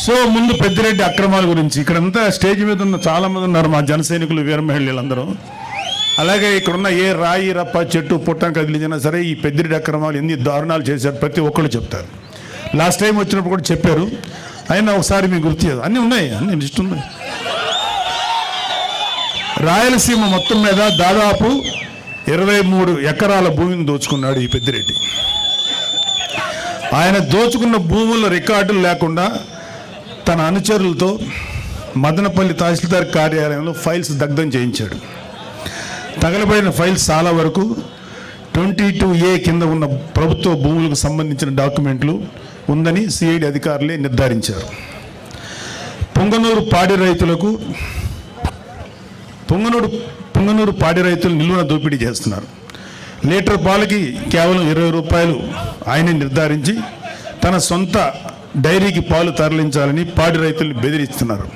So ముందు పెద్దిరెడ్డి అక్రమాల గురించి ఇక్కడంతా స్టేజ్ మీద ఉన్న చాలామంది ఉన్నారు మా జన సైనికులు వీర మహిళలందరూ. అలాగే ఇక్కడున్న ఏ రాయి రప్ప చెట్టు పుట్టం కదిలించినా సరే ఈ పెద్దిరెడ్డి అక్రమాలు ఎన్ని దారుణాలు చేశారు ప్రతి ఒక్కళ్ళు చెప్తారు. లాస్ట్ టైం వచ్చినప్పుడు కూడా చెప్పారు. అయినా ఒకసారి మీకు గుర్తు చేయదు. అన్నీ ఉన్నాయి, అన్నీ లిస్ట్ ఉన్నాయి. రాయలసీమ మొత్తం మీద దాదాపు 23 ఎకరాల భూమిని దోచుకున్నాడు ఈ పెద్దిరెడ్డి. ఆయన దోచుకున్న భూముల రికార్డులు లేకుండా తన అనుచరులతో మదనపల్లి తహసీల్దార్ కార్యాలయంలో ఫైల్స్ దగ్ధం చేయించాడు. తగలబడిన ఫైల్స్ చాలా వరకు 22A కింద ఉన్న ప్రభుత్వ భూములకు సంబంధించిన డాక్యుమెంట్లు ఉందని సిఐడి అధికారులే నిర్ధారించారు. పొంగనూరు పాడి రైతులు నిలువున దోపిడీ చేస్తున్నారు. లీటర్ పాలకి కేవలం 20 రూపాయలు ఆయన నిర్ధారించి తన సొంత డైరీకి పాలు తరలించాలని పాడి రైతుల్ని బెదిరిస్తున్నారు.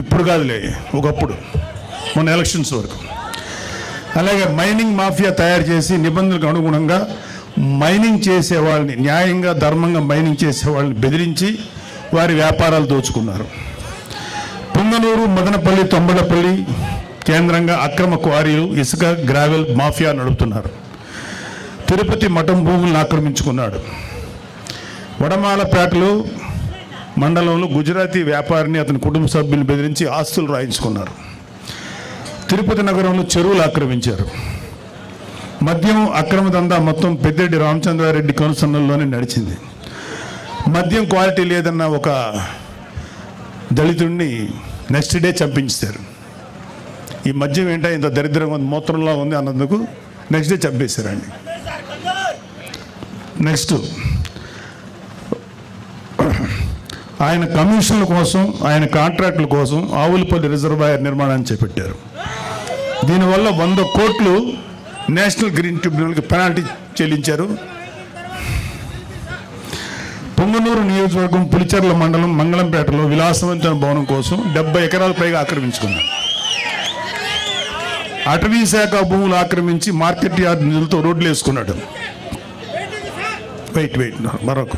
ఇప్పుడు కాదులే, ఒకప్పుడు మొన్న ఎలక్షన్స్ వరకు. అలాగే మైనింగ్ మాఫియా తయారు చేసి నిబంధనలకు అనుగుణంగా మైనింగ్ చేసే వాళ్ళని, న్యాయంగా ధర్మంగా మైనింగ్ చేసే వాళ్ళని బెదిరించి వారి వ్యాపారాలు దోచుకున్నారు. పొంగనూరు, మదనపల్లి, తొంబడపల్లి కేంద్రంగా అక్రమ క్వారీలు, ఇసుక, గ్రావెల్ మాఫియా నడుపుతున్నారు. తిరుపతి మఠం భూములను ఆక్రమించుకున్నాడు. వడమాలపేటలో మండలంలో గుజరాతీ వ్యాపారిని అతని కుటుంబ సభ్యులను బెదిరించి ఆస్తులు రాయించుకున్నారు. తిరుపతి నగరంలో చెరువులు ఆక్రమించారు. మద్యం అక్రమ దందా మొత్తం పెద్దిరెడ్డి రామచంద్రారెడ్డి కనుసన్నల్లోనే నడిచింది. మద్యం క్వాలిటీ లేదన్న ఒక దళితుడిని నెక్స్ట్ డే చంపించారు. ఈ మద్యం ఏంటో ఇంత దరిద్రంగా ఉంది, మూత్రంలో ఉంది అన్నందుకు నెక్స్ట్ డే చంపేశారండి. నెక్స్ట్ ఆయన కమిషన్ల కోసం, ఆయన కాంట్రాక్టుల కోసం ఆవులపల్లి రిజర్వాయర్ నిర్మాణాన్ని చేపట్టారు. దీనివల్ల 100 కోట్లు నేషనల్ గ్రీన్ ట్రిబ్యునల్కి పెనాల్టీ చెల్లించారు. పొంగనూరు నియోజకవర్గం పులిచెర్ల మండలం మంగళంపేటలో విలాసవంతమైన భవనం కోసం 70 ఎకరాల పైగా ఆక్రమించుకున్నారు. అటవీ శాఖ భూములు ఆక్రమించి మార్కెట్ యార్డ్ నిధులతో రోడ్లు వేసుకున్నాడు. మరొక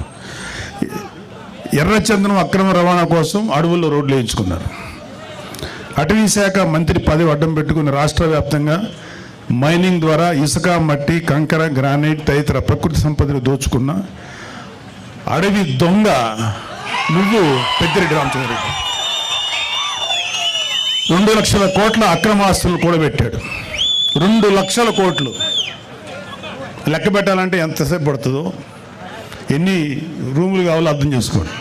ఎర్రచందనం అక్రమ రవాణా కోసం అడవుల్లో రోడ్లు వేయించుకున్నారు. అటవీ శాఖ మంత్రి పదవి అడ్డం పెట్టుకుని రాష్ట్ర వ్యాప్తంగా మైనింగ్ ద్వారా ఇసుక, మట్టి, కంకర, గ్రానైట్ తదితర ప్రకృతి సంపదను దోచుకున్న అడవి దొంగ నువ్వు పెద్దిరెడ్డి రామచంద్రారెడ్డి. 2 లక్షల కోట్ల అక్రమాస్తులు కూడబెట్టాడు. 2 లక్షల కోట్లు లెక్క పెట్టాలంటే ఎంతసేపు పడుతుందో, ఎన్ని రూములు కావాలో అర్థం చేసుకోండి.